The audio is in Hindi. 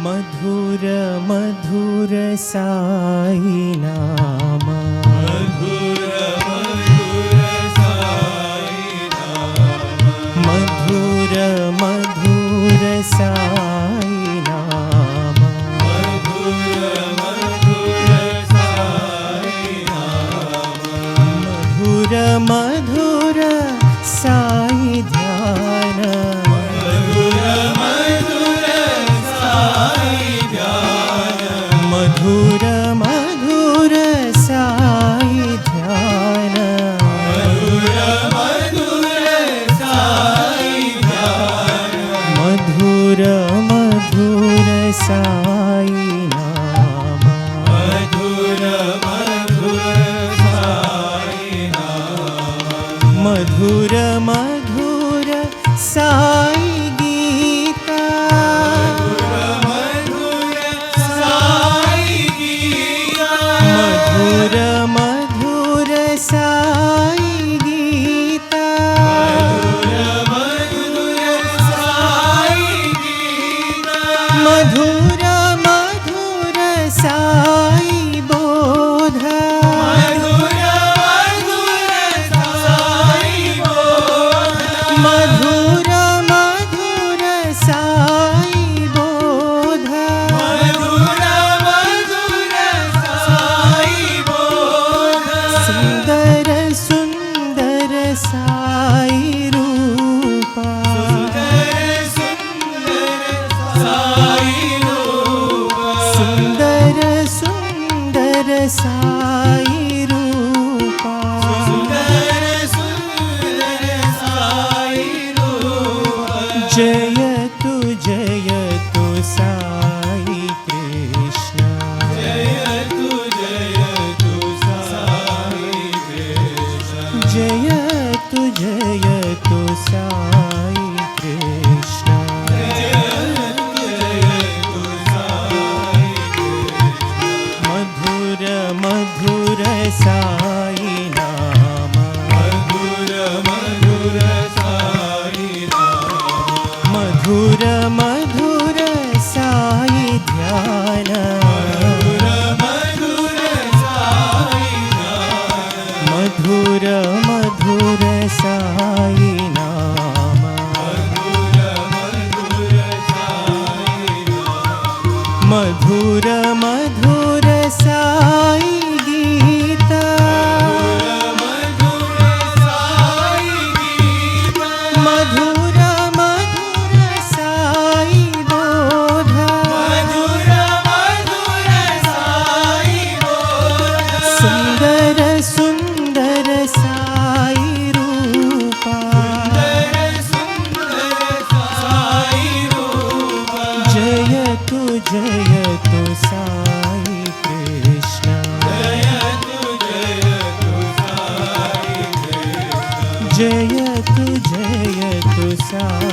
मधुर मधुर साई नाम, मधुर मधुर साई नाम, मधुर मधुर साई नाम, मधुर मधुर साई नाम, मधुर मधुर साई ध्यान, मधुर मधुर साई ध्यान, मधुर मधुर साई नाम, मधुर मधुर साई नाम, मधुर मधुर साई गीता, मधुर साई गीता, मधुर मधुर साई गीता, मधुर साई गीता, मधुर मधुर साई बोध, मधुर मधुर साई बोध, मधुर मधुर साई बोध, मधुर मधुर साई बोध, सुंदर सुंदर साई रूपा, सुंदर सुंदर साई रूपा, सुंदर सुंदर साई रूपा, जयतु जयतु साई कृष्ण, जयतु जयतु साई कृष्ण, जयतु जयतु साई कृष्ण, जयतु जयतु साई कृष्ण, मधुर मधुर साई नाम, मधुर मधुर साई नाम, मधुर मधुर साई ध्यान, मधुर साई नाम, मधुर मधुर साई नाम, मधुर मधुर साई नाम, मधुर मधुर साई गीता, मधुर साई गीता, मधुर मधुर साई बोध, मधुर मधुर साई बोध, सुंदर सुंदर साई रूपा, सुंदर साई रूपा, जयतु जयतु साई कृष्ण, जयतु जयतु साई कृष्ण, जयतु जयतु साई